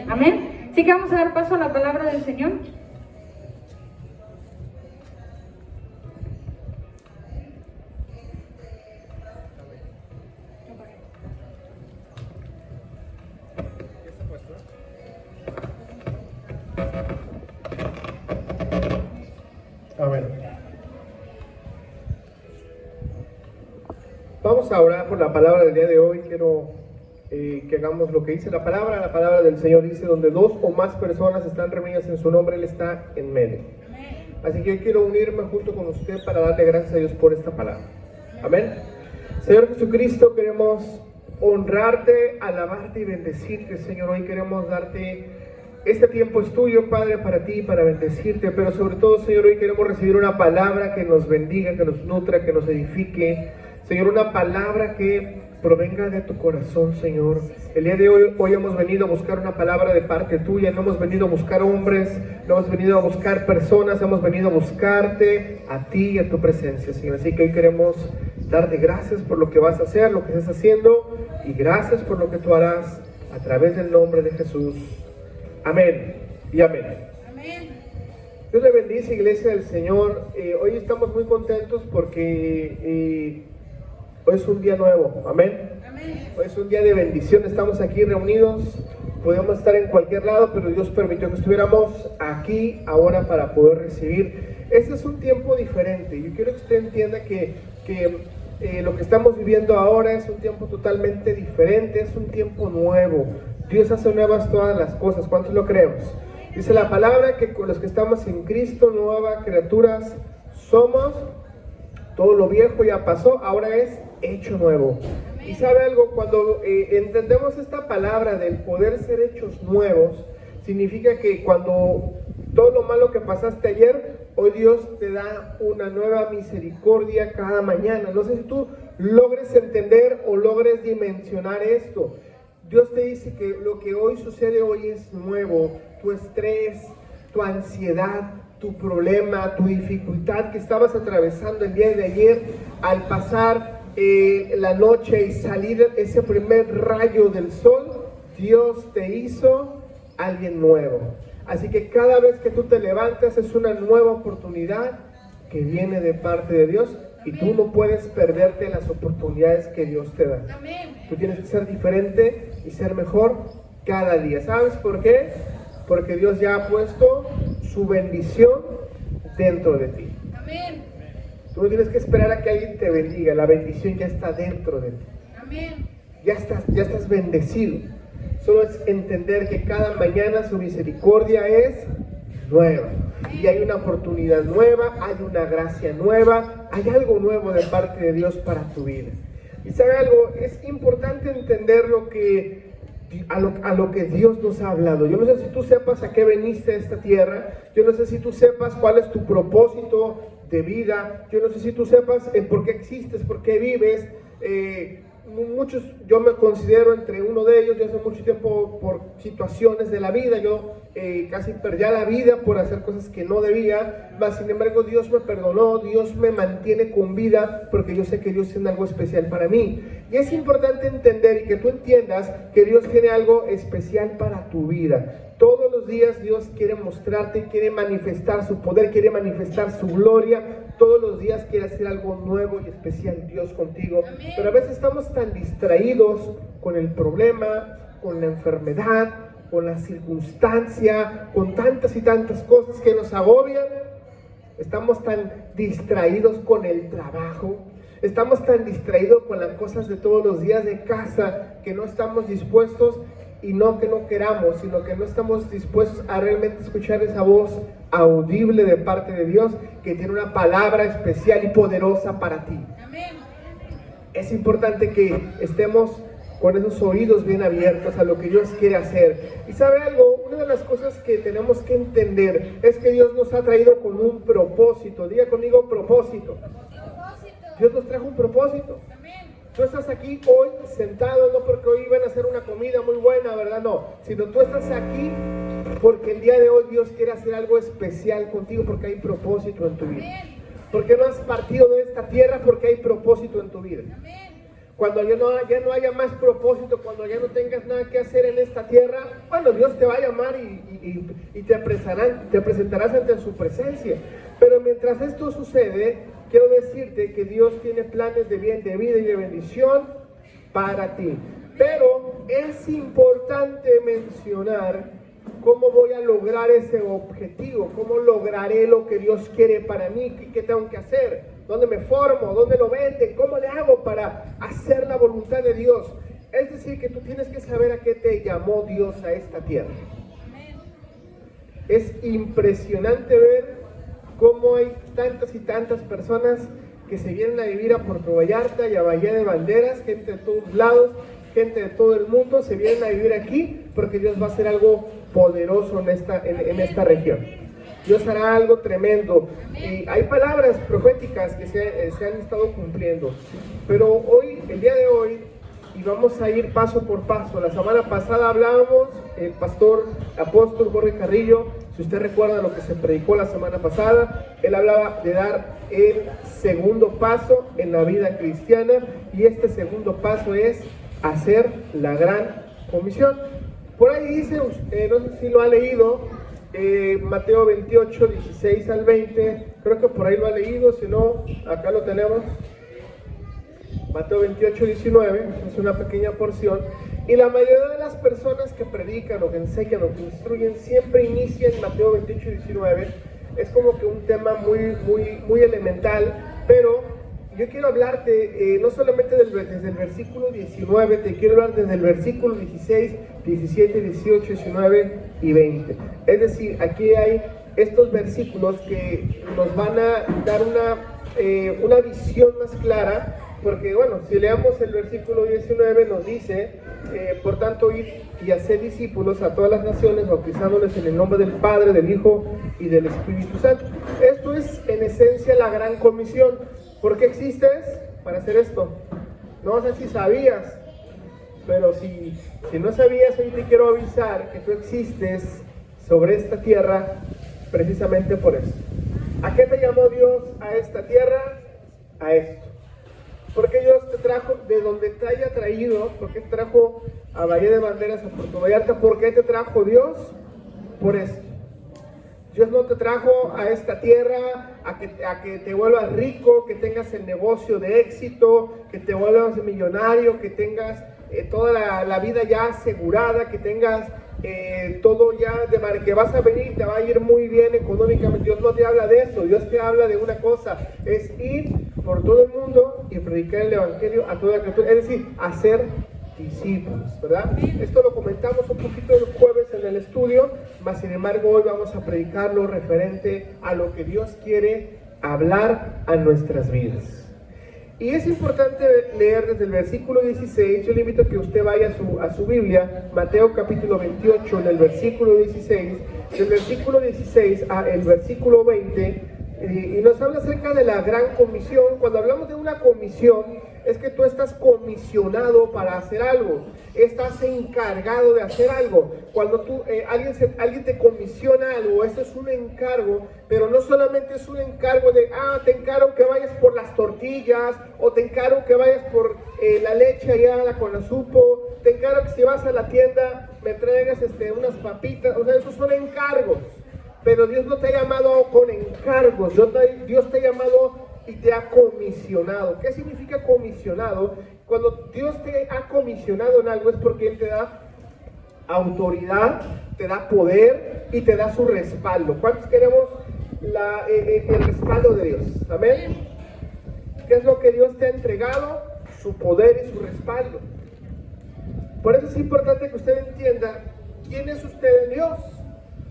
Amén. Así que vamos a dar paso a la palabra del Señor. Amén. Vamos a orar por la palabra del día de hoy. Quiero que hagamos lo que dice la palabra. La palabra del Señor dice: donde dos o más personas están reunidas en su nombre, Él está en medio. Así que yo quiero unirme junto con usted para darle gracias a Dios por esta palabra. Amén. Señor Jesucristo, queremos honrarte, alabarte y bendecirte, Señor. Hoy queremos darte este tiempo es tuyo, Padre, para ti, para bendecirte, pero sobre todo, Señor, hoy queremos recibir una palabra que nos bendiga, que nos nutra, que nos edifique. Señor, una palabra que provenga de tu corazón, Señor. El día de hoy hemos venido a buscar una palabra de parte tuya. No hemos venido a buscar hombres, no hemos venido a buscar personas, hemos venido a buscarte a ti y a tu presencia, Señor. Así que hoy queremos darte gracias por lo que vas a hacer, lo que estás haciendo, y gracias por lo que tú harás a través del nombre de Jesús. Amén y amén. Amén. Dios le bendice, iglesia del Señor. Hoy estamos muy contentos porque hoy es un día nuevo. Amén. Amén. Hoy es un día de bendición. Estamos aquí reunidos. Podemos estar en cualquier lado, pero Dios permitió que estuviéramos aquí ahora para poder recibir. Este es un tiempo diferente. Yo quiero que usted entienda que lo que estamos viviendo ahora es un tiempo totalmente diferente. Es un tiempo nuevo. Dios hace nuevas todas las cosas. ¿Cuántos lo creemos? Dice la palabra que con los que estamos en Cristo, nuevas criaturas somos. Todo lo viejo ya pasó, ahora es hecho nuevo. Y sabe algo, cuando entendemos esta palabra del poder ser hechos nuevos, significa que cuando todo lo malo que pasaste ayer, hoy Dios te da una nueva misericordia cada mañana. No sé si tú logres entender o logres dimensionar esto. Dios te dice que lo que hoy sucede hoy es nuevo. Tu estrés, tu ansiedad, tu problema, tu dificultad que estabas atravesando el día de ayer, al pasar la noche y salir ese primer rayo del sol, Dios te hizo alguien nuevo. Así que cada vez que tú te levantas es una nueva oportunidad que viene de parte de Dios. Y tú no puedes perderte las oportunidades que Dios te da. Amén. Tú tienes que ser diferente y ser mejor cada día. ¿Sabes por qué? Porque Dios ya ha puesto su bendición dentro de ti. Amén. Tú no tienes que esperar a que alguien te bendiga. La bendición ya está dentro de ti. Amén. Ya estás bendecido. Solo es entender que cada mañana su misericordia es nueva. Y hay una oportunidad nueva, hay una gracia nueva, hay algo nuevo de parte de Dios para tu vida. Y sabe algo, es importante entender a lo que Dios nos ha hablado. Yo no sé si tú sepas a qué veniste a esta tierra, yo no sé si tú sepas cuál es tu propósito de vida, yo no sé si tú sepas por qué existes, por qué vives. Muchos, yo me considero entre uno de ellos. Yo hace mucho tiempo, por situaciones de la vida, yo casi perdí la vida por hacer cosas que no debía, mas sin embargo Dios me perdonó, Dios me mantiene con vida, porque yo sé que Dios tiene algo especial para mí. Y es importante entender y que tú entiendas que Dios tiene algo especial para tu vida. Todos los días Dios quiere mostrarte, quiere manifestar su poder, quiere manifestar su gloria. Todos los días quiere hacer algo nuevo y especial Dios contigo. Amén. Pero a veces estamos tan distraídos con el problema, con la enfermedad, con la circunstancia, con tantas y tantas cosas que nos agobian. Estamos tan distraídos con el trabajo. Estamos tan distraídos con las cosas de todos los días de casa que no estamos dispuestos. Y no que no queramos, sino que no estamos dispuestos a realmente escuchar esa voz audible de parte de Dios, que tiene una palabra especial y poderosa para ti. Amén. Es importante que estemos con esos oídos bien abiertos a lo que Dios quiere hacer. Y sabe algo, una de las cosas que tenemos que entender es que Dios nos ha traído con un propósito. Diga conmigo, propósito. Dios nos trajo un propósito. Tú estás aquí hoy sentado no porque hoy iban a hacer una comida muy buena, ¿verdad? No, sino tú estás aquí porque el día de hoy Dios quiere hacer algo especial contigo, porque hay propósito en tu vida. Porque no has partido de esta tierra, porque hay propósito en tu vida. cuando ya no haya más propósito, cuando ya no tengas nada que hacer en esta tierra, bueno, Dios te va a llamar y te presentarás ante su presencia. Pero mientras esto sucede, quiero decirte que Dios tiene planes de bien, de vida y de bendición para ti. Pero es importante mencionar cómo voy a lograr ese objetivo, cómo lograré lo que Dios quiere para mí, qué tengo que hacer, dónde me formo, dónde lo venden, cómo le hago para hacer la voluntad de Dios. Es decir, que tú tienes que saber a qué te llamó Dios a esta tierra. Es impresionante ver cómo hay tantas y tantas personas que se vienen a vivir a Puerto Vallarta y a Bahía de Banderas, gente de todos lados, gente de todo el mundo, se vienen a vivir aquí porque Dios va a hacer algo poderoso en esta región. Dios hará algo tremendo. Y hay palabras proféticas que se han estado cumpliendo. Pero hoy, el día de hoy, y vamos a ir paso por paso. La semana pasada hablábamos, el pastor apóstol Jorge Carrillo, si usted recuerda lo que se predicó la semana pasada, él hablaba de dar el segundo paso en la vida cristiana, y este segundo paso es hacer la gran comisión. Por ahí dice, no sé si lo ha leído, Mateo 28, 16 al 20, creo que por ahí lo ha leído, si no, acá lo tenemos. Mateo 28, 19, es una pequeña porción, y la mayoría de las personas que predican o que enseñan o que instruyen siempre inician Mateo 28, 19, es como que un tema muy elemental, pero yo quiero hablarte no solamente desde el versículo 19, te quiero hablar desde el versículo 16, 17, 18, 19 y 20. Es decir, aquí hay estos versículos que nos van a dar una visión más clara, porque bueno, si leamos el versículo 19 nos dice, por tanto, id y haced discípulos a todas las naciones, bautizándoles en el nombre del Padre, del Hijo y del Espíritu Santo. Esto es en esencia la gran comisión. ¿Por qué existes? Para hacer esto. No sé si sabías, pero si no sabías, hoy te quiero avisar que tú existes sobre esta tierra precisamente por eso. ¿A qué te llamó Dios a esta tierra? A esto. ¿Por qué Dios te trajo de donde te haya traído? ¿Por qué te trajo a Bahía de Banderas, a Puerto Vallarta? ¿Por qué te trajo Dios? Por esto. Dios no te trajo a esta tierra a que te vuelvas rico, que tengas el negocio de éxito, que te vuelvas millonario, que tengas toda la vida ya asegurada, que tengas todo ya que vas a venir y te va a ir muy bien económicamente. Dios no te habla de eso. Dios te habla de una cosa, es ir por todo el mundo y predicar el evangelio a toda criatura, es decir, hacer discípulos, ¿verdad? Esto lo comentamos un poquito el jueves en el estudio, mas sin embargo hoy vamos a predicarlo referente a lo que Dios quiere hablar a nuestras vidas. Y es importante leer desde el versículo 16, yo le invito a que usted vaya a su Biblia, Mateo capítulo 28, en el versículo 16, del versículo 16 al versículo 20, y nos habla acerca de la gran comisión. Cuando hablamos de una comisión, es que tú estás comisionado para hacer algo, estás encargado de hacer algo. Cuando alguien te comisiona algo, esto es un encargo, pero no solamente es un encargo de, te encargo que vayas por las tortillas, o te encargo que vayas por la leche allá a la Conasupo, te encargo que si vas a la tienda me traigas unas papitas. O sea, esos son encargos. Pero Dios no te ha llamado con encargos, Dios te ha llamado y te ha comisionado. ¿Qué significa comisionado? Cuando Dios te ha comisionado en algo es porque Él te da autoridad, te da poder y te da su respaldo. ¿Cuántos queremos el respaldo de Dios? ¿Amén? ¿Qué es lo que Dios te ha entregado? Su poder y su respaldo. Por eso es importante que usted entienda quién es usted en Dios.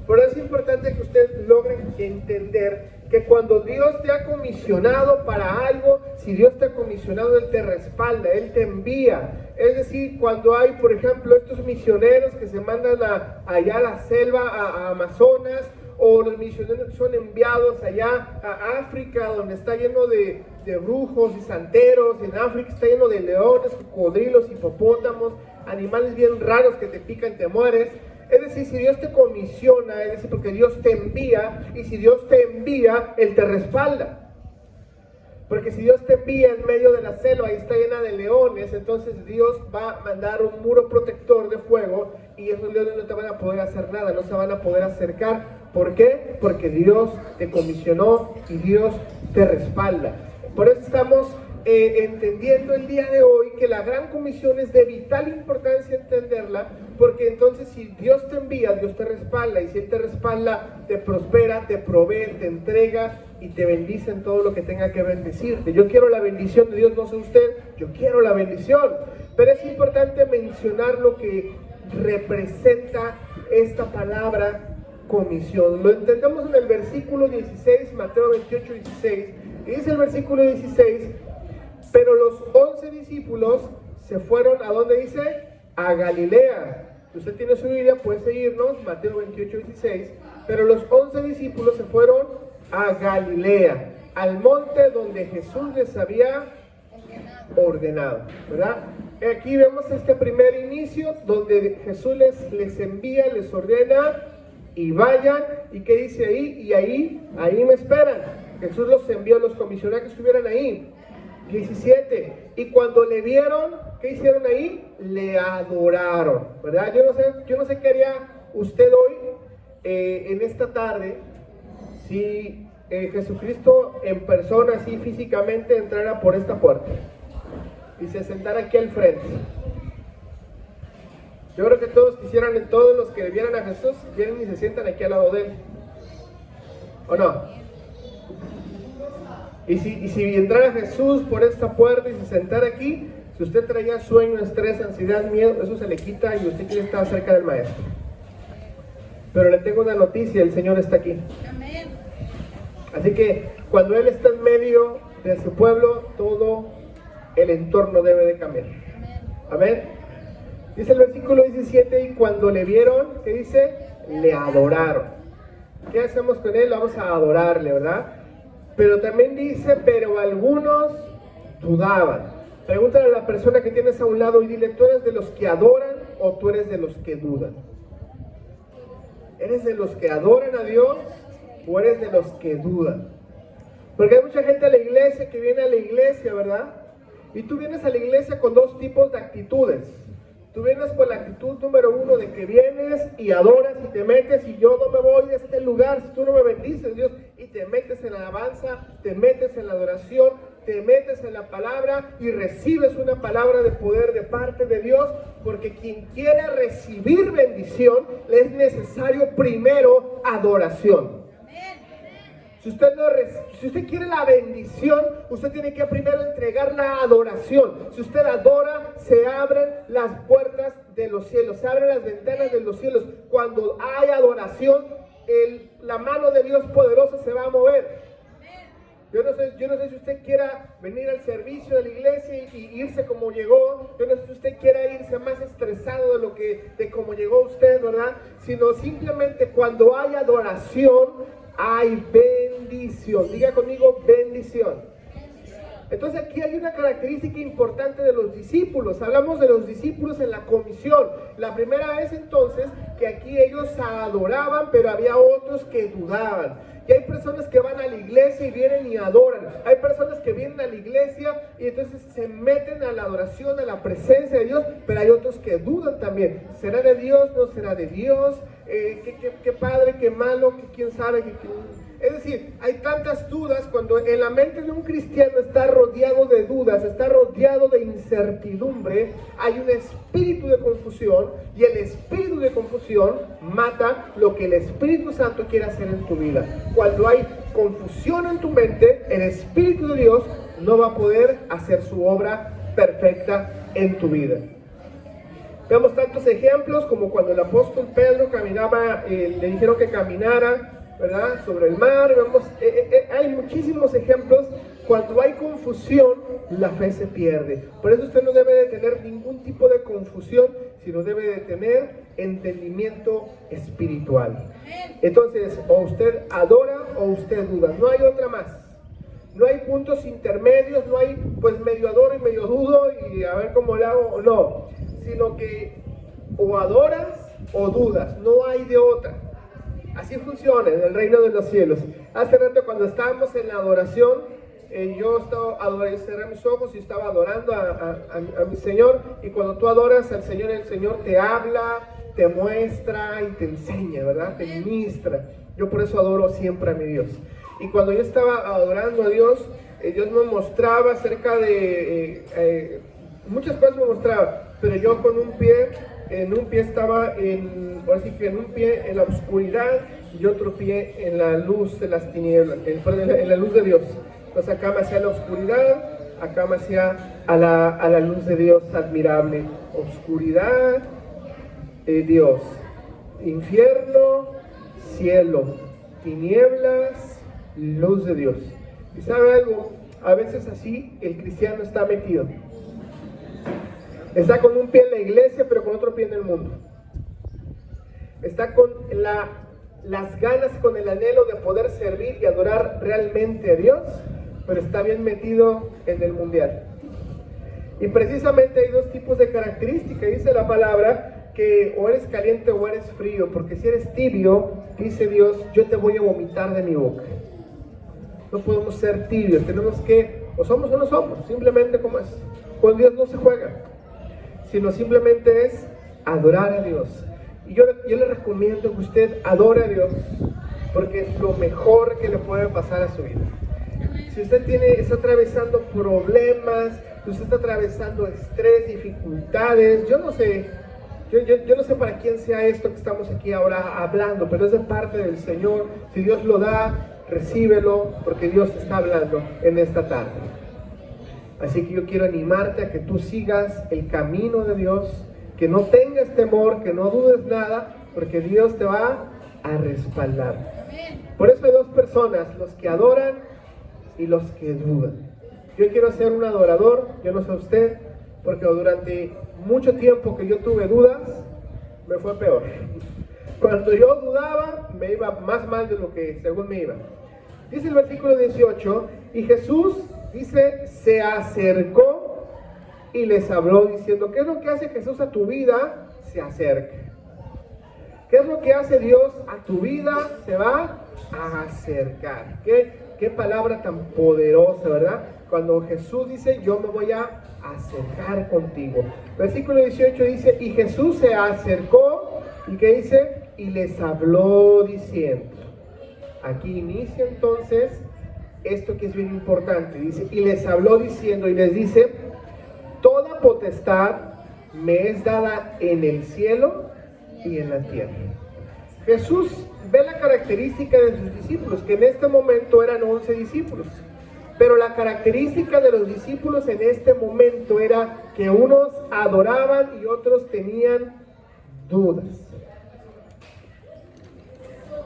Por eso es importante que usted logre entender que cuando Dios te ha comisionado para algo, si Dios te ha comisionado, Él te respalda, Él te envía. Es decir, cuando hay, por ejemplo, estos misioneros que se mandan allá a la selva, a Amazonas, o los misioneros que son enviados allá a África, donde está lleno de brujos y santeros. En África está lleno de leones, cocodrilos, hipopótamos, animales bien raros que te pican, te mueres. Es decir, si Dios te comisiona, es decir, porque Dios te envía, y si Dios te envía, Él te respalda. Porque si Dios te envía en medio de la selva y está llena de leones, entonces Dios va a mandar un muro protector de fuego y esos leones no te van a poder hacer nada, no se van a poder acercar. ¿Por qué? Porque Dios te comisionó y Dios te respalda. Por eso estamos entendiendo el día de hoy que la gran comisión es de vital importancia entenderla, porque entonces si Dios te envía, Dios te respalda, y si Él te respalda, te prospera, te provee, te entrega y te bendice en todo lo que tenga que bendecirte. Yo quiero la bendición de Dios, no sé usted, yo quiero la bendición, pero es importante mencionar lo que representa esta palabra comisión. Lo entendemos en el versículo 16, Mateo 28, 16, y dice el versículo 16, pero los 11 discípulos se fueron, ¿a dónde dice? A Galilea. Si usted tiene su Biblia, puede seguirnos, Mateo 28, 16, pero los 11 discípulos se fueron a Galilea, al monte donde Jesús les había ordenado, ¿verdad? Aquí vemos este primer inicio donde Jesús les envía, les ordena y vayan, ¿y qué dice ahí? Y ahí me esperan. Jesús los envió, los comisionó a que estuvieran ahí. 17, y cuando le vieron, ¿qué hicieron ahí? Le adoraron, ¿verdad? Yo no sé qué haría usted hoy, en esta tarde, si Jesucristo en persona, así físicamente, entrara por esta puerta y se sentara aquí al frente. Yo creo que todos quisieran, todos los que vieran a Jesús, vienen y se sientan aquí al lado de Él, ¿o no? Y si entrara Jesús por esta puerta y se sentara aquí, si usted traía sueño, estrés, ansiedad, miedo, eso se le quita y usted quiere estar cerca del Maestro. Pero le tengo una noticia, el Señor está aquí. Amén. Así que cuando Él está en medio de su pueblo, todo el entorno debe de cambiar. Amén. Dice el versículo 17, y cuando le vieron, ¿qué dice? Le adoraron. ¿Qué hacemos con Él? Vamos a adorarle, ¿verdad? Pero también dice, pero algunos dudaban. Pregúntale a la persona que tienes a un lado y dile, ¿tú eres de los que adoran o tú eres de los que dudan? ¿Eres de los que adoran a Dios o eres de los que dudan? Porque hay mucha gente a la iglesia que viene a la iglesia, ¿verdad? Y tú vienes a la iglesia con dos tipos de actitudes. Tú vienes con la actitud número uno de que vienes y adoras y te metes y yo no me voy de este lugar si tú no me bendices, Dios, y te metes en la alabanza, te metes en la adoración, te metes en la palabra y recibes una palabra de poder de parte de Dios, porque quien quiere recibir bendición le es necesario primero adoración. Si usted quiere la bendición, usted tiene que primero entregar la adoración. Si usted adora, se abren las puertas de los cielos, se abren las ventanas de los cielos. Cuando hay adoración, la mano de Dios poderosa se va a mover. Yo no sé si usted quiera venir al servicio de la iglesia y irse como llegó. Yo no sé si usted quiera irse más estresado de como llegó usted, ¿verdad? Sino simplemente cuando hay adoración, hay bendición. Diga conmigo, bendición. Entonces aquí hay una característica importante de los discípulos. Hablamos de los discípulos en la comisión. La primera vez entonces que aquí ellos adoraban, pero había otros que dudaban. Y hay personas que van a la iglesia y vienen y adoran. Hay personas que vienen a la iglesia y entonces se meten a la adoración, a la presencia de Dios, pero hay otros que dudan también. ¿Será de Dios? ¿No será de Dios? ¿Qué padre? ¿Qué malo? ¿Quién sabe? Es decir, hay tantas dudas cuando en la mente de un cristiano está rodeado de dudas, está rodeado de incertidumbre, hay un espíritu de confusión y el espíritu de confusión mata lo que el Espíritu Santo quiere hacer en tu vida. Cuando hay confusión en tu mente, el Espíritu de Dios no va a poder hacer su obra perfecta en tu vida. Vemos tantos ejemplos como cuando el apóstol Pedro caminaba, le dijeron que caminara, ¿verdad?, sobre el mar. Vemos, hay muchísimos ejemplos. Cuando hay confusión, la fe se pierde. Por eso usted no debe de tener ningún tipo de confusión, sino debe de tener entendimiento espiritual. Entonces, o usted adora o usted duda. No hay otra más. No hay puntos intermedios, no hay pues medio adoro y medio dudo y a ver cómo le hago. No, sino que o adoras o dudas. No hay de otra. Así funciona en el reino de los cielos. Hace rato cuando estábamos en la adoración, cerré mis ojos y estaba adorando a mi Señor. Y cuando tú adoras al Señor, el Señor te habla, te muestra y te enseña, ¿verdad? Te ministra. Yo por eso adoro siempre a mi Dios. Y cuando yo estaba adorando a Dios, Dios me mostraba acerca de muchas cosas me mostraba, pero yo con un pie, en un pie estaba ahora sí que en un pie en la oscuridad y otro pie en la luz de las tinieblas, en la luz de Dios. Entonces acá me hacía la oscuridad, acá me hacía a la luz de Dios admirable. Oscuridad, Dios. Infierno, cielo. Tinieblas, luz de Dios. ¿Y sabe algo? A veces así el cristiano está metido. Está con un pie en la iglesia, pero con otro pie en el mundo. Está con las ganas, con el anhelo de poder servir y adorar realmente a Dios, pero está bien metido en el mundial. Y precisamente hay dos tipos de características, dice la palabra, que o eres caliente o eres frío, porque si eres tibio, dice Dios, yo te voy a vomitar de mi boca. No podemos ser tibios, tenemos que, o somos o no somos, simplemente como es. Con Dios no se juega, sino simplemente es adorar a Dios. Y yo le recomiendo que usted adore a Dios, porque es lo mejor que le puede pasar a su vida. Si usted está atravesando problemas, si usted está atravesando estrés, dificultades, yo no sé para quién sea esto que estamos aquí ahora hablando, pero es de parte del Señor. Si Dios lo da, recíbelo, porque Dios te está hablando en esta tarde. Así que yo quiero animarte a que tú sigas el camino de Dios, que no tengas temor, que no dudes nada, porque Dios te va a respaldar. Por eso hay dos personas, los que adoran y los que dudan. Yo quiero ser un adorador, yo no sé usted, porque durante mucho tiempo que yo tuve dudas, me fue peor. Cuando yo dudaba, me iba más mal de lo que según me iba. Dice el versículo 18, y Jesús, dice, se acercó y les habló diciendo, ¿qué es lo que hace Jesús a tu vida? Se acerca. ¿Qué es lo que hace Dios a tu vida? Se va a acercar. ¿Qué palabra tan poderosa, ¿verdad? Cuando Jesús dice, yo me voy a acercar contigo. Versículo 18 dice, y Jesús se acercó, ¿y qué dice? Y les habló diciendo. Aquí inicia entonces esto que es bien importante. Dice, y les habló diciendo, y les dice, toda potestad me es dada en el cielo y en la tierra. Jesús ve la característica de sus discípulos, que en este momento eran 11 discípulos. Pero la característica de los discípulos en este momento era que unos adoraban y otros tenían dudas.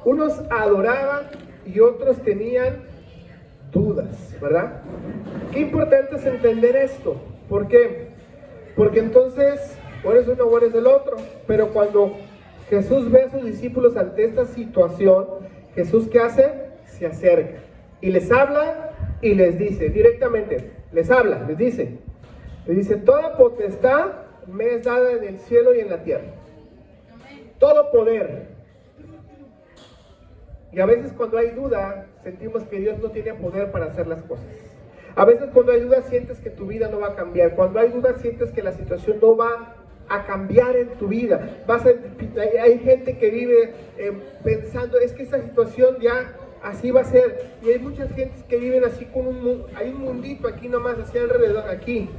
Unos adoraban y otros tenían dudas, ¿verdad? Qué importante es entender esto. ¿Por qué? Porque entonces, o eres uno o eres del otro. Pero cuando Jesús ve a sus discípulos ante esta situación, Jesús, ¿qué hace? Se acerca y les habla y les dice directamente, les habla, les dice, toda potestad me es dada en el cielo y en la tierra. Todo poder. Y a veces cuando hay duda, sentimos que Dios no tiene poder para hacer las cosas. A veces cuando hay duda, sientes que tu vida no va a cambiar. Cuando hay duda, sientes que la situación no va a cambiar en tu vida. Hay gente que vive pensando, es que esta situación ya así va a ser. Y hay muchas gentes que viven así con hay un mundito aquí nomás, así alrededor, aquí.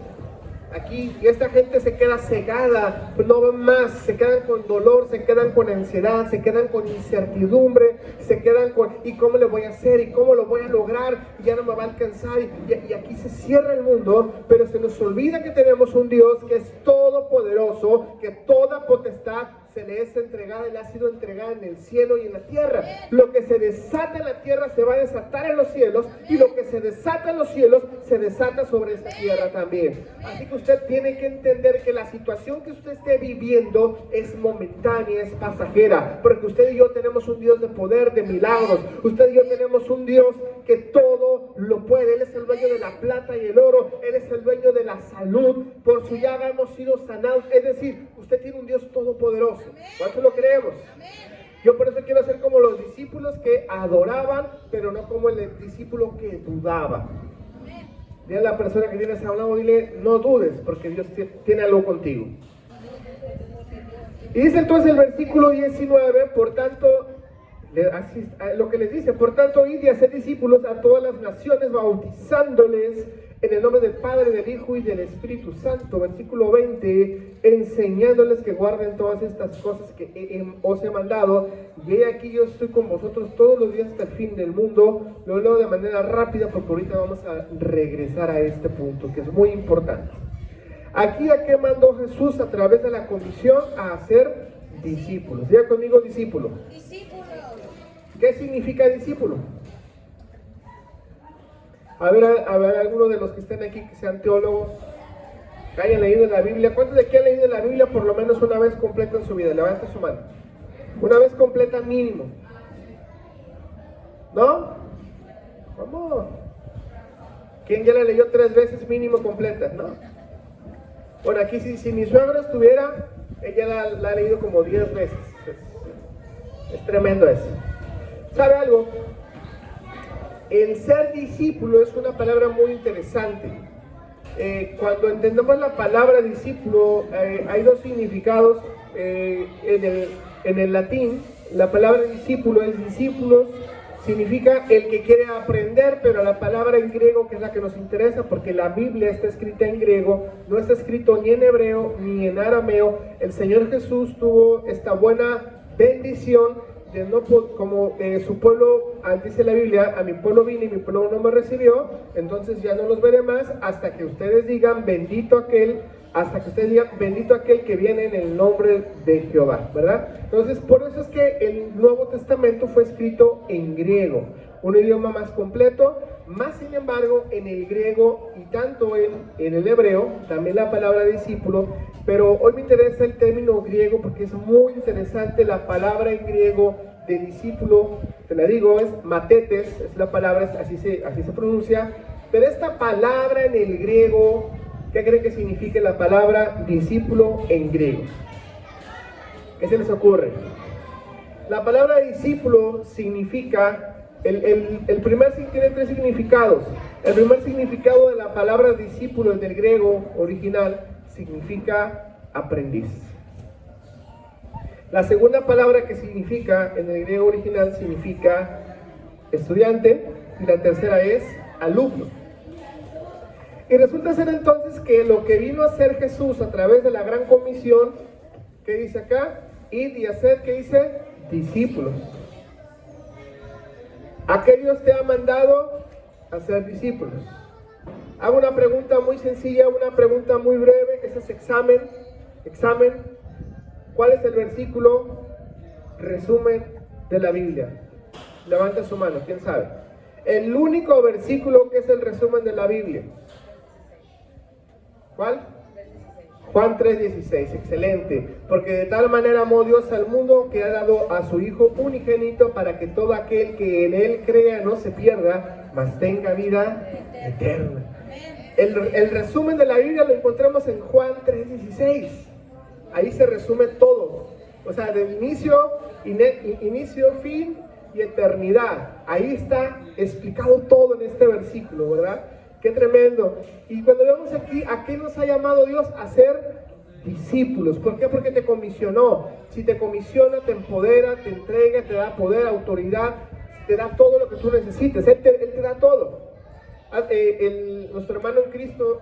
Y esta gente se queda cegada, no ven más, se quedan con dolor, se quedan con ansiedad, se quedan con incertidumbre, se quedan con, ¿y cómo le voy a hacer? ¿Y cómo lo voy a lograr? Y ya no me va a alcanzar, y aquí se cierra el mundo, pero se nos olvida que tenemos un Dios que es todopoderoso, que toda potestad se le es entregada, le ha sido entregada en el cielo y en la tierra. Lo que se desata en la tierra se va a desatar en los cielos, y lo que se desata en los cielos se desata sobre esta tierra también. Así que usted tiene que entender que la situación que usted esté viviendo es momentánea, es pasajera, porque usted y yo tenemos un Dios de poder, de milagros. Usted y yo tenemos un Dios que todo lo puede. Él es el dueño de la plata y el oro, Él es el dueño de la salud, por su llaga hemos sido sanados. Es decir, usted tiene un Dios todopoderoso. ¿Cuántos lo creemos? Yo por eso quiero ser como los discípulos que adoraban, pero no como el discípulo que dudaba. Dile a la persona que tienes a un lado, dile, no dudes, porque Dios tiene algo contigo. Y dice entonces el versículo 19, por tanto, lo que les dice, por tanto, id y haced discípulos a todas las naciones, bautizándoles en el nombre del Padre, del Hijo y del Espíritu Santo. Versículo 20, enseñándoles que guarden todas estas cosas que os he mandado. Y he aquí yo estoy con vosotros todos los días hasta el fin del mundo. Lo leo de manera rápida porque ahorita vamos a regresar a este punto, que es muy importante. Aquí a qué mandó Jesús a través de la comisión: a hacer discípulos. Diga conmigo, discípulo. ¿Qué significa discípulo? A ver, algunos de los que estén aquí que sean teólogos, que hayan leído la Biblia. ¿Cuántos de aquí han leído la Biblia por lo menos una vez completa en su vida? Levante su mano. Una vez completa mínimo. ¿No? ¿Cómo? ¿Quién ya la leyó 3 veces mínimo completa? ¿No? Bueno, aquí si mi suegra estuviera, ella la ha leído como 10 veces. Es tremendo eso. ¿Sabe algo? El ser discípulo es una palabra muy interesante. Cuando entendemos la palabra discípulo, hay 2 significados. En el latín, la palabra discípulo es discípulos, significa el que quiere aprender, pero la palabra en griego, que es la que nos interesa, porque la Biblia está escrita en griego, no está escrito ni en hebreo ni en arameo. El Señor Jesús tuvo esta buena bendición de no, como su pueblo, dice la Biblia, a mi pueblo vine y mi pueblo no me recibió, entonces ya no los veré más hasta que ustedes digan bendito aquel, que viene en el nombre de Jehová, ¿verdad? Entonces, por eso es que el Nuevo Testamento fue escrito en griego, un idioma más completo. Más sin embargo, en el griego y tanto en el hebreo, también la palabra discípulo, pero hoy me interesa el término griego porque es muy interesante. La palabra en griego de discípulo, te la digo, es matetes, es la palabra, así se pronuncia, pero esta palabra en el griego, ¿qué creen que significa la palabra discípulo en griego? ¿Qué se les ocurre? La palabra discípulo significa... tiene 3 significados. El primer significado de la palabra discípulo en el griego original significa aprendiz. La segunda palabra que significa en el griego original significa estudiante, y la tercera es alumno. Y resulta ser entonces que lo que vino a hacer Jesús a través de la gran comisión, ¿qué dice acá? Id y haced, ¿qué dice? Discípulos. ¿A qué Dios te ha mandado? A ser discípulos. Hago una pregunta muy sencilla, una pregunta muy breve. Ese es examen. ¿Cuál es el versículo resumen de la Biblia? Levanta su mano, ¿quién sabe? El único versículo que es el resumen de la Biblia. ¿Cuál? Juan 3:16, excelente. Porque de tal manera amó Dios al mundo que ha dado a su Hijo unigénito para que todo aquel que en Él crea no se pierda, mas tenga vida eterna. El resumen de la Biblia lo encontramos en Juan 3:16. Ahí se resume todo. O sea, del inicio, fin y eternidad. Ahí está explicado todo en este versículo, ¿verdad? Qué tremendo. Y cuando vemos aquí, ¿a qué nos ha llamado Dios? A ser discípulos. ¿Por qué? Porque te comisionó. Si te comisiona, te empodera, te entrega, te da poder, autoridad, te da todo lo que tú necesites. Él te da todo. Nuestro hermano en Cristo,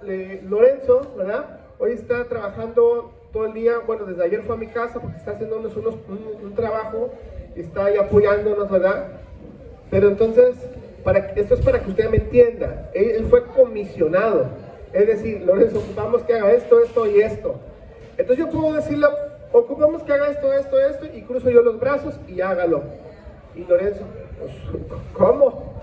Lorenzo, ¿verdad? Hoy está trabajando todo el día. Bueno, desde ayer fue a mi casa porque está haciéndonos un trabajo, está ahí apoyándonos, ¿verdad? Pero entonces... esto es para que usted me entienda. Él fue comisionado. Es decir, Lorenzo, ocupamos que haga esto, esto y esto. Entonces yo puedo decirle, ocupamos que haga esto, esto, esto, y cruzo yo los brazos y hágalo. Y Lorenzo, pues, ¿cómo?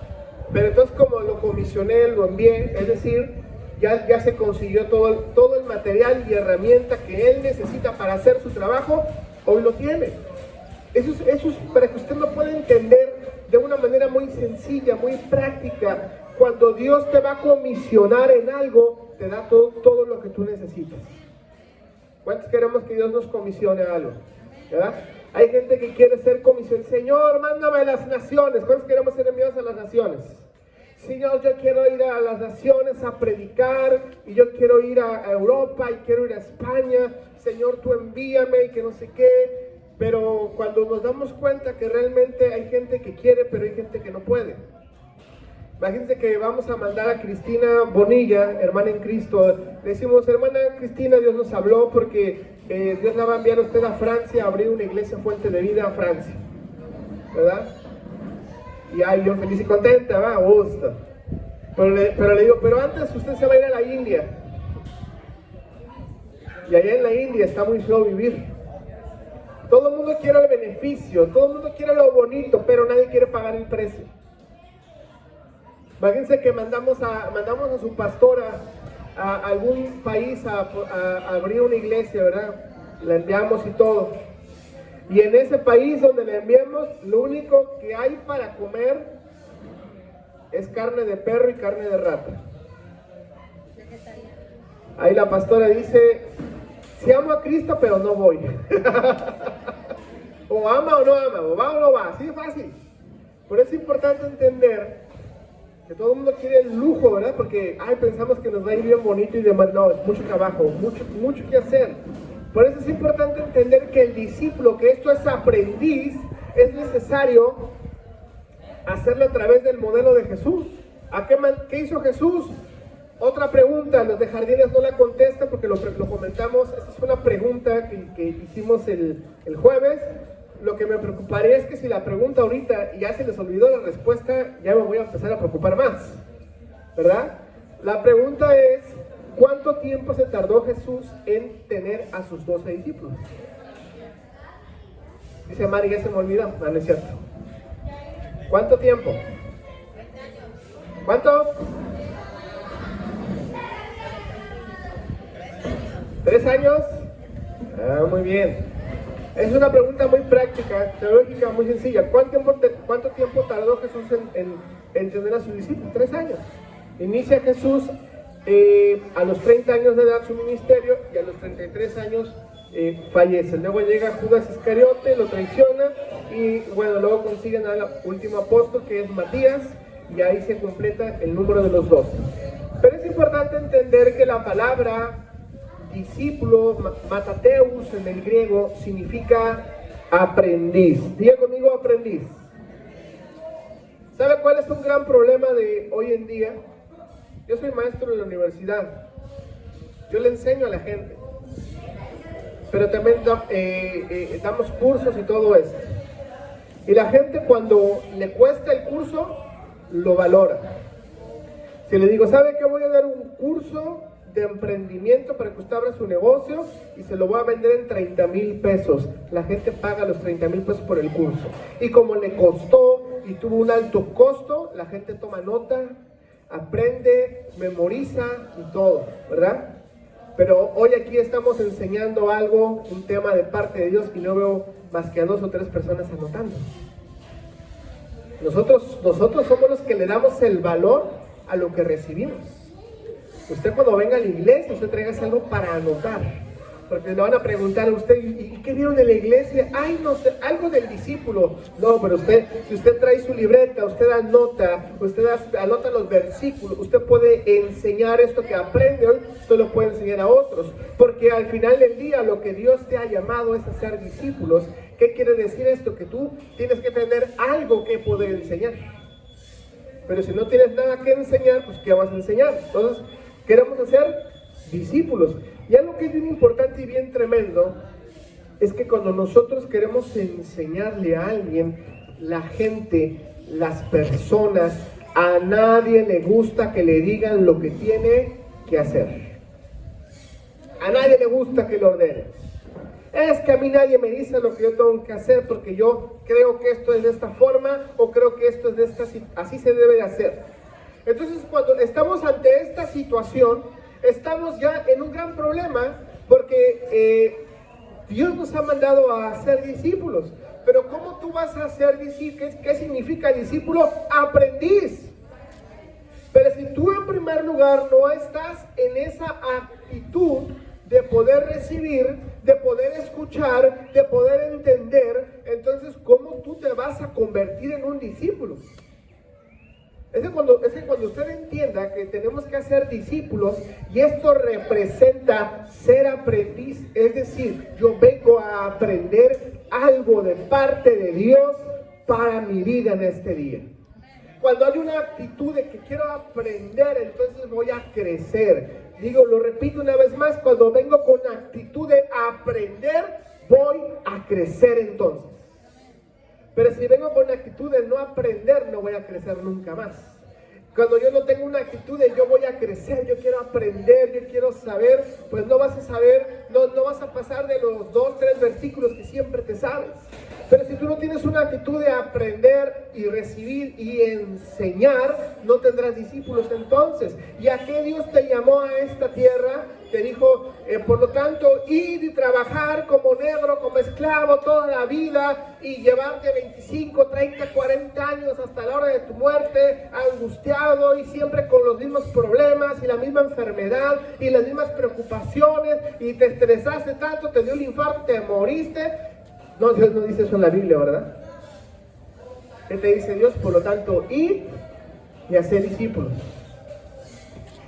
Pero entonces como lo comisioné, lo envié, es decir, ya se consiguió todo el material y herramienta que él necesita para hacer su trabajo, hoy lo tiene. Eso es para que usted lo pueda entender de una manera muy sencilla, muy práctica. Cuando Dios te va a comisionar en algo, te da todo lo que tú necesitas. ¿Cuántos queremos que Dios nos comisione algo? ¿Verdad? Hay gente que quiere ser comisionada. Señor, mándame a las naciones. ¿Cuántos queremos ser enviados a las naciones? Señor, yo quiero ir a las naciones a predicar, y yo quiero ir a Europa, y quiero ir a España. Señor, tú envíame, y que no sé qué. Pero cuando nos damos cuenta que realmente hay gente que quiere, pero hay gente que no puede. Imagínense que vamos a mandar a Cristina Bonilla, hermana en Cristo. Le decimos, hermana Cristina, Dios nos habló porque Dios la va a enviar a usted a Francia, a abrir una iglesia Fuente de Vida a Francia, ¿verdad? Y ahí yo feliz y contenta, va, gusto. Pero le digo, pero antes usted se va a ir a la India. Y allá en la India está muy feo vivir. Todo el mundo quiere el beneficio, todo el mundo quiere lo bonito, pero nadie quiere pagar el precio. Imagínense que mandamos a su pastora a algún país a abrir una iglesia, ¿verdad? La enviamos y todo. Y en ese país donde la enviamos, lo único que hay para comer es carne de perro y carne de rata. Ahí la pastora dice, sí amo a Cristo, pero no voy. O ama o no ama, o va o no va, así de fácil. Por eso es importante entender que todo el mundo quiere el lujo, ¿verdad? Porque pensamos que nos va a ir bien bonito y demás. No, es mucho trabajo, mucho que hacer. Por eso es importante entender que el discípulo, que esto es aprendiz, es necesario hacerlo a través del modelo de Jesús. ¿Qué hizo Jesús? Otra pregunta, los de Jardines no la contestan porque lo comentamos. Esta es una pregunta que hicimos el jueves. Lo que me preocuparía es que si la pregunta ahorita y ya se les olvidó la respuesta, ya me voy a empezar a preocupar más, ¿verdad? La pregunta es, ¿cuánto tiempo se tardó Jesús en tener a sus 12 discípulos? Dice Mari, ya se me olvidó. No, no es cierto. ¿Cuánto tiempo? ¿Cuánto? 3 años. Muy bien. Es una pregunta muy práctica, teológica, muy sencilla. ¿Cuánto tiempo tardó Jesús en tener a sus discípulos? 3 años. Inicia Jesús a los 30 años de edad su ministerio y a los 33 años fallece. Luego llega Judas Iscariote, lo traiciona y bueno, luego consiguen al último apóstol que es Matías y ahí se completa el número de los 12. Pero es importante entender que la palabra discípulo, matateus en el griego, significa aprendiz. Diga conmigo aprendiz. ¿Sabe cuál es un gran problema de hoy en día? Yo soy maestro de la universidad. Yo le enseño a la gente. Pero también damos cursos y todo esto. Y la gente cuando le cuesta el curso, lo valora. Si le digo, ¿sabe qué? Voy a dar un curso de emprendimiento para que usted abra su negocio y se lo voy a vender en 30,000 pesos. La gente paga los 30,000 pesos por el curso. Y como le costó y tuvo un alto costo, la gente toma nota, aprende, memoriza y todo, ¿verdad? Pero hoy aquí estamos enseñando algo, un tema de parte de Dios y no veo más que a 2 o 3 personas anotando. Nosotros somos los que le damos el valor a lo que recibimos. Usted cuando venga a la iglesia, usted traiga algo para anotar. Porque le van a preguntar a usted, ¿y qué vieron de la iglesia? Ay, no sé, algo del discípulo. No, pero si usted trae su libreta, usted anota los versículos, usted puede enseñar esto que aprende hoy, usted lo puede enseñar a otros. Porque al final del día, lo que Dios te ha llamado es a ser discípulos. ¿Qué quiere decir esto? Que tú tienes que tener algo que poder enseñar. Pero si no tienes nada que enseñar, pues ¿qué vas a enseñar? Entonces, queremos hacer discípulos. Y algo que es bien importante y bien tremendo es que cuando nosotros queremos enseñarle a alguien, la gente, las personas, a nadie le gusta que le digan lo que tiene que hacer. A nadie le gusta que lo ordenen. Es que a mí nadie me dice lo que yo tengo que hacer porque yo creo que esto es de esta forma o creo que esto es de esta, así se debe de hacer. Entonces cuando estamos ante esta situación, estamos ya en un gran problema porque Dios nos ha mandado a ser discípulos. Pero ¿cómo tú vas a ser discípulo? ¿Qué significa discípulo? Aprendiz. Pero si tú en primer lugar no estás en esa actitud de poder recibir, de poder escuchar, de poder entender, entonces ¿cómo tú te vas a convertir en un discípulo? Es que cuando usted entienda que tenemos que hacer discípulos y esto representa ser aprendiz, es decir, yo vengo a aprender algo de parte de Dios para mi vida en este día. Cuando hay una actitud de que quiero aprender, entonces voy a crecer. Digo, lo repito una vez más, cuando vengo con actitud de aprender, voy a crecer entonces. Pero si vengo con actitud de no aprender, no voy a crecer nunca más. Cuando yo no tengo una actitud de yo voy a crecer, yo quiero aprender, yo quiero saber, pues no vas a saber, no vas a pasar de los 2, 3 versículos que siempre te sabes. Pero si tú no tienes una actitud de aprender y recibir y enseñar, no tendrás discípulos entonces. ¿Y a qué Dios te llamó a esta tierra? Te dijo, por lo tanto, ir y trabajar como negro, como esclavo toda la vida y llevarte 25, 30, 40 años hasta la hora de tu muerte, angustiado y siempre con los mismos problemas y la misma enfermedad y las mismas preocupaciones y te estresaste tanto, te dio el infarto, te moriste. No, Dios no dice eso en la Biblia, ¿verdad? ¿Qué te dice Dios? Por lo tanto, ir y hacer discípulos.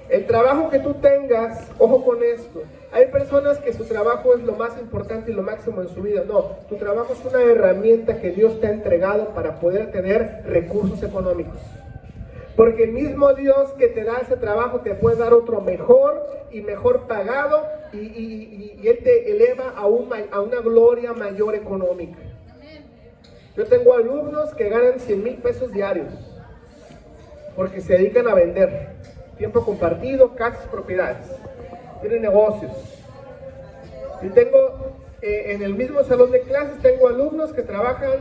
El trabajo que tú tengas, ojo con esto, hay personas que su trabajo es lo más importante y lo máximo en su vida. No, tu trabajo es una herramienta que Dios te ha entregado para poder tener recursos económicos. Porque el mismo Dios que te da ese trabajo te puede dar otro mejor y mejor pagado y Él te eleva a una gloria mayor económica. Yo tengo alumnos que ganan 100,000 pesos diarios porque se dedican a vender tiempo compartido, casas, propiedades, tienen negocios. Y tengo en el mismo salón de clases, tengo alumnos que trabajan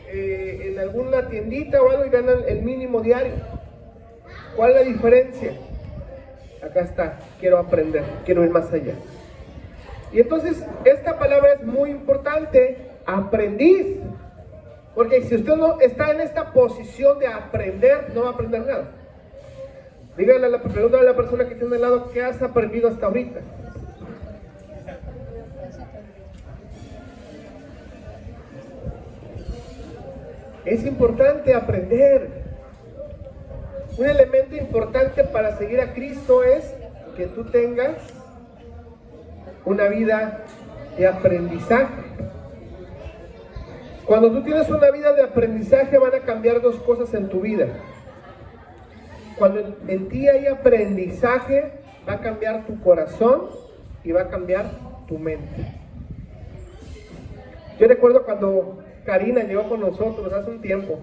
en alguna tiendita o algo y ganan el mínimo diario. ¿Cuál es la diferencia? Acá está, quiero aprender, quiero ir más allá. Y entonces esta palabra es muy importante, aprendiz. Porque si usted no está en esta posición de aprender, no va a aprender nada. Dígale pregúntale a la persona que tiene al lado, ¿qué has aprendido hasta ahorita? Es importante aprender. Un elemento importante para seguir a Cristo es que tú tengas una vida de aprendizaje. Cuando tú tienes una vida de aprendizaje van a cambiar dos cosas en tu vida. Cuando en ti hay aprendizaje, va a cambiar tu corazón y va a cambiar tu mente. Yo recuerdo cuando Karina llegó con nosotros hace un tiempo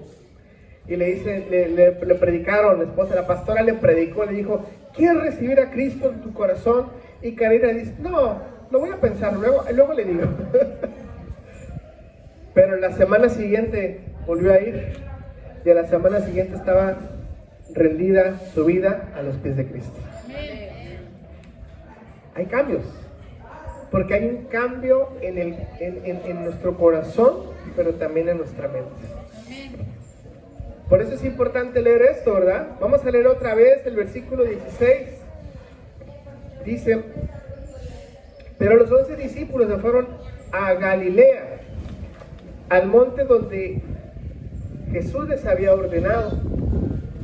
y le predicaron, la esposa, la pastora le predicó, le dijo, ¿quieres recibir a Cristo en tu corazón? Y Karina dice, no, lo voy a pensar, luego le digo. Pero la semana siguiente volvió a ir y a la semana siguiente estaba rendida su vida a los pies de Cristo. Hay cambios, porque hay un cambio en nuestro corazón, pero también en nuestra mente. Por eso es importante leer esto, ¿verdad? Vamos a leer otra vez el versículo 16. Dice, pero los 11 discípulos se fueron a Galilea, al monte donde Jesús les había ordenado.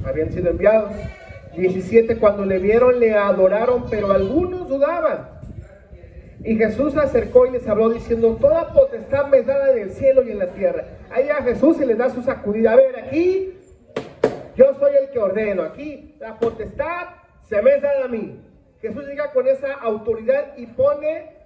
Habían sido enviados. 17, cuando le vieron le adoraron, pero algunos dudaban. Y Jesús se acercó y les habló diciendo, toda potestad me es dada en el cielo y en la tierra. Ahí a Jesús se le da su sacudida. A ver, aquí yo soy el que ordeno. Aquí la potestad se me es dada a mí. Jesús llega con esa autoridad y pone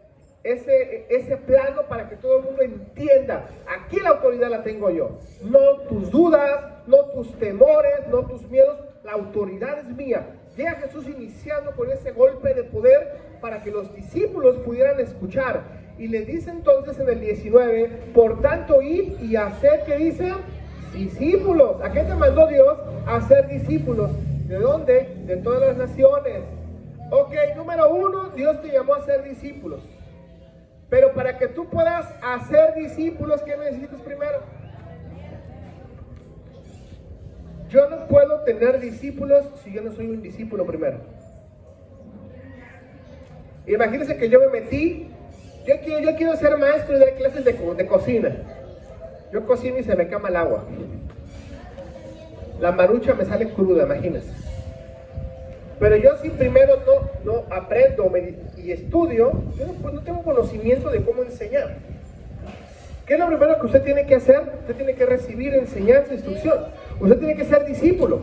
ese plano para que todo el mundo entienda. Aquí la autoridad la tengo yo. No tus dudas, no tus temores, no tus miedos. La autoridad es mía. Llega Jesús iniciando con ese golpe de poder para que los discípulos pudieran escuchar. Y le dice entonces en el 19, por tanto id y hacer, ¿qué dice? Discípulos. ¿A qué te mandó Dios? A hacer discípulos. ¿De dónde? De todas las naciones. Ok, número 1, Dios te llamó a ser discípulos. Pero para que tú puedas hacer discípulos, ¿qué necesitas primero? Yo no puedo tener discípulos si yo no soy un discípulo primero. Imagínense que yo me metí, yo quiero ser maestro y dar clases de cocina. Yo cocino y se me quema el agua. la marucha me sale cruda, imagínense. Pero yo si primero no aprendo y estudio, yo pues no tengo conocimiento de cómo enseñar. ¿Qué es lo primero que usted tiene que hacer? Usted tiene que recibir enseñanza, instrucción. Usted tiene que ser discípulo.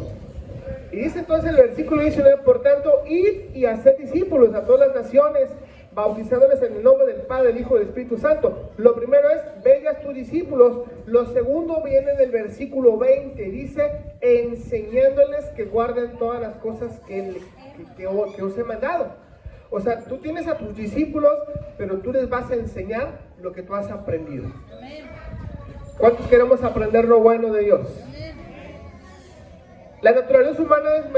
Y dice entonces el versículo 19, por tanto, id y hacer discípulos a todas las naciones, bautizándoles en el nombre del Padre, del Hijo y del Espíritu Santo. Lo primero es, vengas tus discípulos. Lo segundo viene del versículo 20, dice, enseñándoles que guarden todas las cosas que os he mandado. O sea, tú tienes a tus discípulos, pero tú les vas a enseñar lo que tú has aprendido. ¿Cuántos queremos aprender lo bueno de Dios? La naturaleza humana es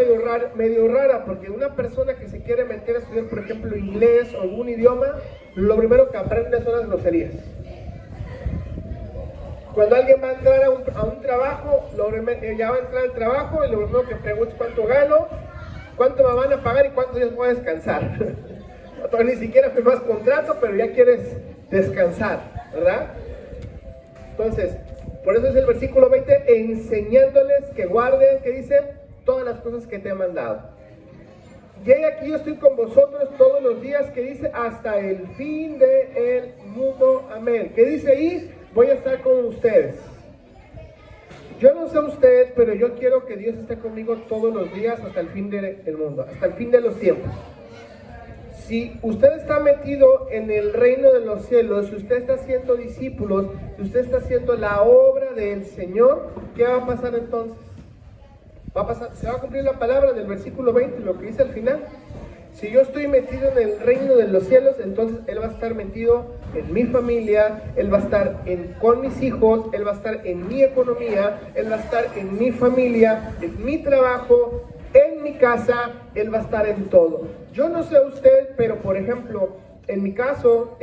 medio rara, porque una persona que se quiere meter a estudiar, por ejemplo, inglés o algún idioma, lo primero que aprende son las groserías. Cuando alguien va a entrar a un trabajo, ya va a entrar al trabajo y lo primero que pregunta es cuánto gano, cuánto me van a pagar y cuántos días voy a descansar. Ni siquiera firmas contrato, pero ya quieres descansar, ¿verdad? Entonces, por eso es el versículo 20, enseñándoles que guarden, que dice, todas las cosas que te he mandado. Y aquí yo estoy con vosotros todos los días, que dice, hasta el fin del mundo, amén. ¿Qué dice ahí? Voy a estar con ustedes. Yo no sé usted, pero yo quiero que Dios esté conmigo todos los días hasta el fin del mundo, hasta el fin de los tiempos. Si usted está metido en el reino de los cielos, si usted está haciendo discípulos, si usted está haciendo la obra del Señor, ¿qué va a pasar entonces? Se va a cumplir la palabra del versículo 20, lo que dice al final. Si yo estoy metido en el reino de los cielos, entonces Él va a estar metido en mi familia, Él va a estar con mis hijos, Él va a estar en mi economía, Él va a estar en mi familia, en mi trabajo, en mi casa, Él va a estar en todo. Yo no sé usted, pero por ejemplo, en mi caso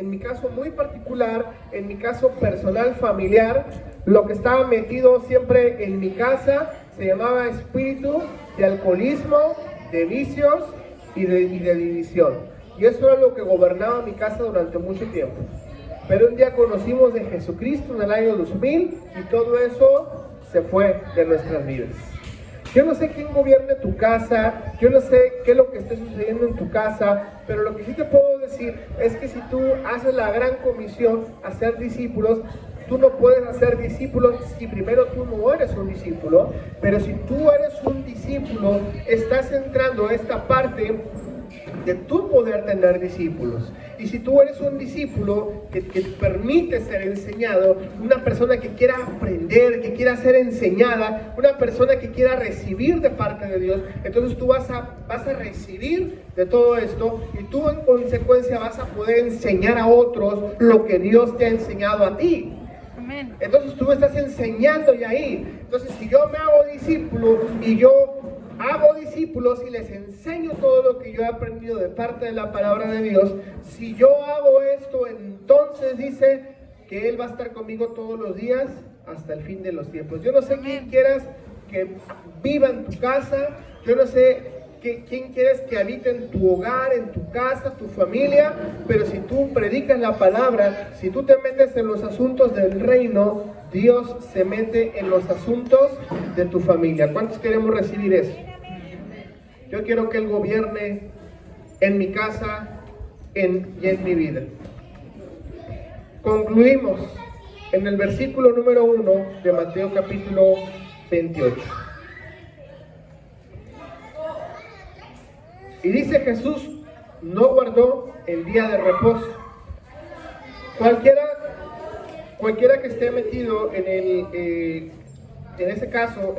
muy particular, en mi caso personal, familiar, lo que estaba metido siempre en mi casa se llamaba espíritu de alcoholismo, de vicios y de división. Y eso era lo que gobernaba mi casa durante mucho tiempo. Pero un día conocimos de Jesucristo en el año 2000 y todo eso se fue de nuestras vidas. Yo no sé quién gobierne tu casa, yo no sé qué es lo que esté sucediendo en tu casa, pero lo que sí te puedo decir es que si tú haces la gran comisión, hacer discípulos, tú no puedes hacer discípulos si primero tú no eres un discípulo, pero si tú eres un discípulo, estás entrando a esta parte de tú poder tener discípulos. Y si tú eres un discípulo que te permite ser enseñado, una persona que quiera aprender, que quiera ser enseñada, una persona que quiera recibir de parte de Dios, entonces tú vas a recibir de todo esto y tú en consecuencia vas a poder enseñar a otros lo que Dios te ha enseñado a ti. Amén. Entonces tú estás enseñando ya ahí. Entonces si yo me hago discípulo y yo hago discípulos y les enseño todo lo que yo he aprendido de parte de la palabra de Dios, si yo hago esto, entonces dice que Él va a estar conmigo todos los días hasta el fin de los tiempos. Yo no sé quién quieras que viva en tu casa, yo no sé quién quieres que habite en tu hogar, en tu casa, tu familia, pero si tú predicas la palabra, si tú te metes en los asuntos del reino, Dios se mete en los asuntos de tu familia. ¿Cuántos queremos recibir eso? Yo quiero que Él gobierne en mi casa y en mi vida. Concluimos en el versículo número 1 de Mateo capítulo 28. Y dice Jesús, no guardó el día de reposo. Cualquiera que esté metido en ese caso,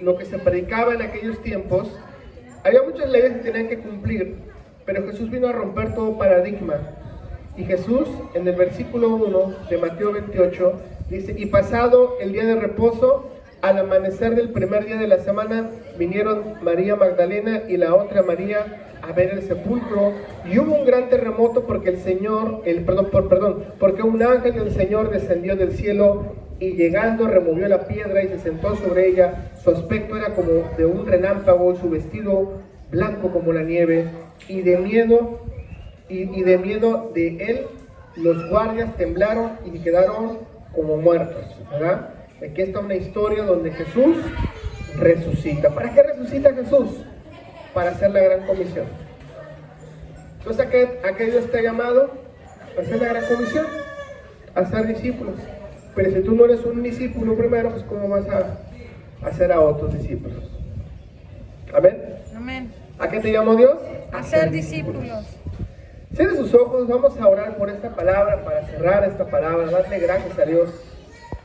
lo que se predicaba en aquellos tiempos, había muchas leyes que tenían que cumplir, pero Jesús vino a romper todo paradigma. Y Jesús, en el versículo 1 de Mateo 28, dice, y pasado el día de reposo, al amanecer del primer día de la semana, vinieron María Magdalena y la otra María a ver el sepulcro, y hubo un gran terremoto porque porque un ángel del Señor descendió del cielo y llegando removió la piedra y se sentó sobre ella. Su aspecto era como de un relámpago y su vestido blanco como la nieve, y de miedo de él los guardias temblaron y quedaron como muertos, ¿verdad? Aquí está una historia donde Jesús resucita. ¿Para qué resucita Jesús? Para hacer la gran comisión. Entonces, ¿a qué Dios te ha llamado? A hacer la gran comisión, a ser discípulos. Pero si tú no eres un discípulo primero, pues ¿cómo vas a hacer a otros discípulos? Amén. Amén. ¿A qué te llamó Dios? A ser discípulos. Cierre sus ojos, vamos a orar por esta palabra, para cerrar esta palabra, darle gracias a Dios